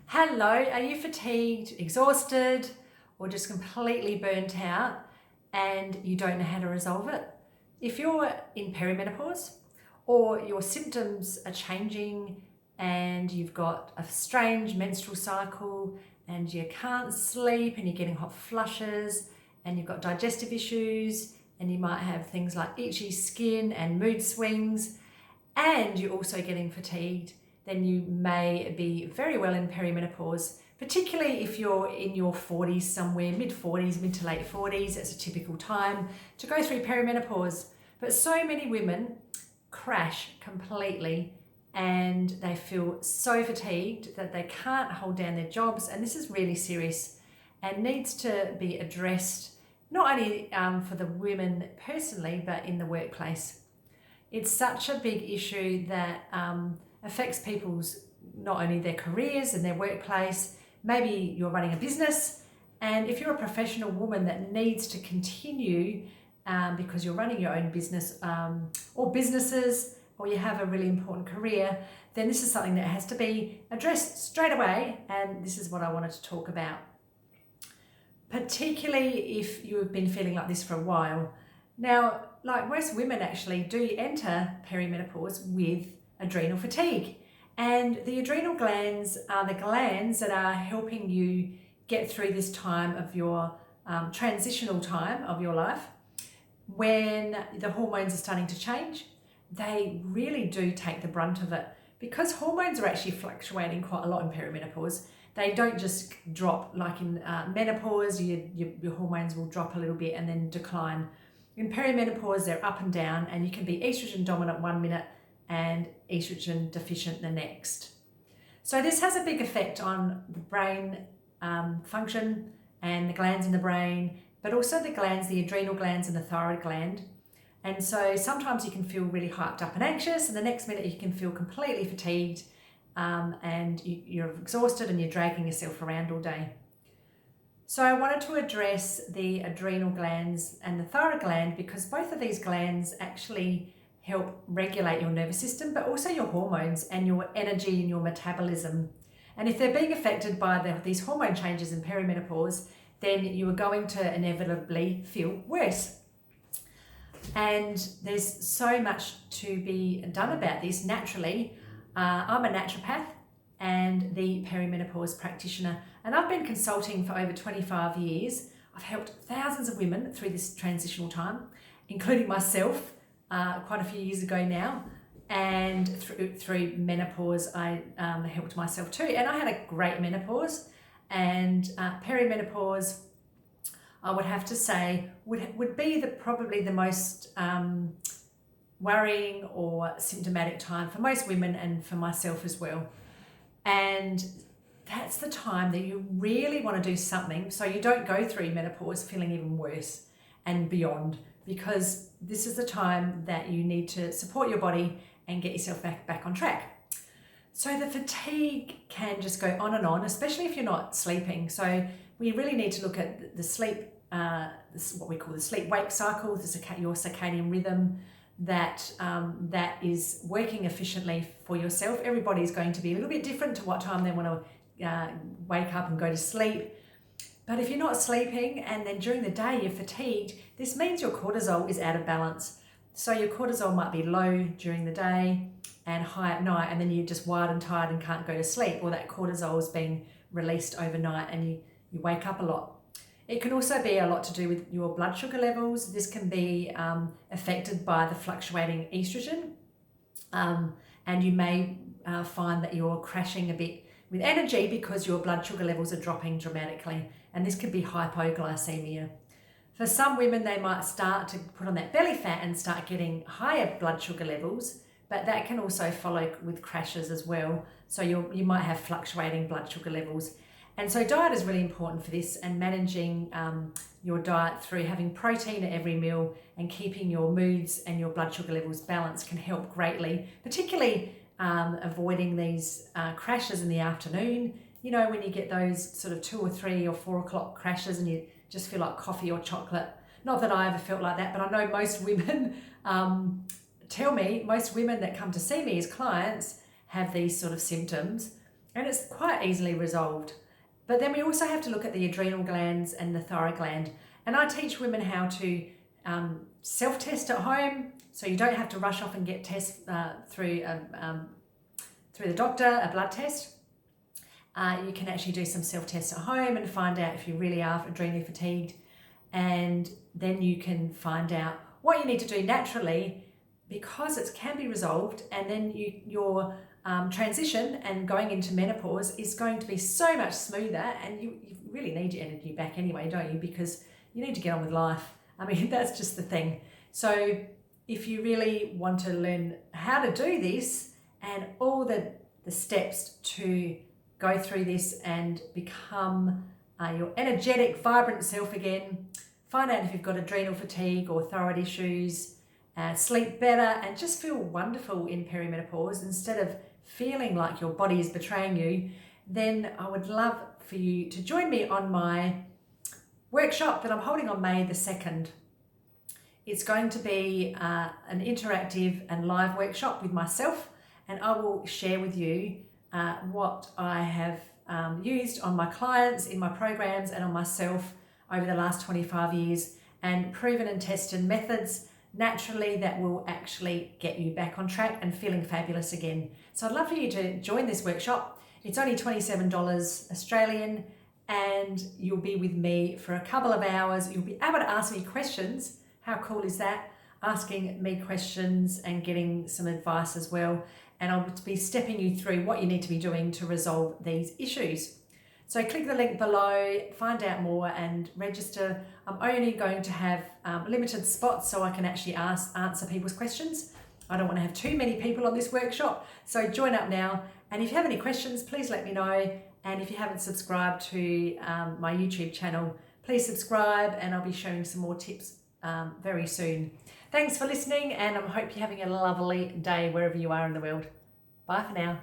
Hello, are you fatigued, exhausted, or just completely burnt out and you don't know how to resolve it? If you're in perimenopause or your symptoms are changing and you've got a strange menstrual cycle and you can't sleep and you're getting hot flushes and you've got digestive issues and you might have things like itchy skin and mood swings and you're also getting fatigued, then you may be very well in perimenopause, particularly if you're in your 40s somewhere, mid 40s, mid to late 40s. That's a typical time to go through perimenopause. But so many women crash completely and they feel so fatigued that they can't hold down their jobs. And this is really serious and needs to be addressed, not only for the women personally, but in the workplace. It's such a big issue that affects people's, not only their careers and their workplace. Maybe you're running a business, and if you're a professional woman that needs to continue because you're running your own business or businesses, or you have a really important career, then this is something that has to be addressed straight away, and this is what I wanted to talk about. Particularly if you've been feeling like this for a while. Now, like most women actually do enter perimenopause with adrenal fatigue. And the adrenal glands are the glands that are helping you get through this time of your transitional time of your life. When the hormones are starting to change, they really do take the brunt of it, because hormones are actually fluctuating quite a lot in perimenopause. They don't just drop like in menopause. Your hormones will drop a little bit and then decline. In perimenopause, they're up and down, and you can be estrogen dominant 1 minute and estrogen deficient the next. So this has a big effect on the brain function and the glands in the brain, but also the glands, the adrenal glands and the thyroid gland. And so sometimes you can feel really hyped up and anxious, and the next minute you can feel completely fatigued and you're exhausted and you're dragging yourself around all day. So I wanted to address the adrenal glands and the thyroid gland, because both of these glands actually help regulate your nervous system, but also your hormones and your energy and your metabolism. And if they're being affected by these hormone changes in perimenopause, then you are going to inevitably feel worse. And there's so much to be done about this naturally. I'm a naturopath and the perimenopause practitioner, and I've been consulting for over 25 years. I've helped thousands of women through this transitional time, including myself quite a few years ago now, and through menopause I helped myself too, and I had a great menopause. And perimenopause, I would have to say, would be probably the most worrying or symptomatic time for most women, and for myself as well. And that's the time that you really want to do something so you don't go through menopause feeling even worse and beyond, because this is the time that you need to support your body and get yourself back on track. So the fatigue can just go on and on, especially if you're not sleeping. So we really need to look at the sleep, what we call the sleep-wake cycle, your circadian rhythm, that is working efficiently for yourself. Everybody's going to be a little bit different to what time they want to wake up and go to sleep. But if you're not sleeping and then during the day you're fatigued, this means your cortisol is out of balance. So your cortisol might be low during the day and high at night, and then you're just wired and tired and can't go to sleep, or that cortisol is being released overnight and you wake up a lot. It can also be a lot to do with your blood sugar levels. This can be affected by the fluctuating estrogen, and you may find that you're crashing a bit with energy because your blood sugar levels are dropping dramatically, and this could be hypoglycemia. For some women, they might start to put on that belly fat and start getting higher blood sugar levels, but that can also follow with crashes as well. So you might have fluctuating blood sugar levels. And so diet is really important for this, and managing your diet through having protein at every meal and keeping your moods and your blood sugar levels balanced can help greatly, particularly avoiding these crashes in the afternoon. You know, when you get those sort of 2 or 3 or 4 o'clock crashes and you just feel like coffee or chocolate. Not that I ever felt like that, but I know most women tell me, most women that come to see me as clients have these sort of symptoms. and it's quite easily resolved. But then we also have to look at the adrenal glands and the thyroid gland. And I teach women how to self-test at home, so you don't have to rush off and get tests through the doctor, a blood test. You can actually do some self-tests at home and find out if you really are adrenally fatigued, and then you can find out what you need to do naturally, because it can be resolved, and then your transition and going into menopause is going to be so much smoother, and you really need your energy back anyway, don't you? Because you need to get on with life. I mean, that's just the thing. So if you really want to learn how to do this and all the steps to go through this and become your energetic, vibrant self again, find out if you've got adrenal fatigue or thyroid issues, sleep better, and just feel wonderful in perimenopause instead of feeling like your body is betraying you, then I would love for you to join me on my workshop that I'm holding on May the 2nd. It's going to be an interactive and live workshop with myself, and I will share with you what I have used on my clients, in my programs, and on myself over the last 25 years, and proven and tested methods naturally that will actually get you back on track and feeling fabulous again. So I'd love for you to join this workshop. It's only $27 Australian, and you'll be with me for a couple of hours. You'll be able to ask me questions. How cool is that? Asking me questions and getting some advice as well. And I'll be stepping you through what you need to be doing to resolve these issues. So click the link below, find out more and register. I'm only going to have limited spots so I can actually answer people's questions. I don't want to have too many people on this workshop. So join up now. And if you have any questions, please let me know. And if you haven't subscribed to my YouTube channel, please subscribe, and I'll be sharing some more tips very soon. Thanks for listening, and I hope you're having a lovely day wherever you are in the world. Bye for now.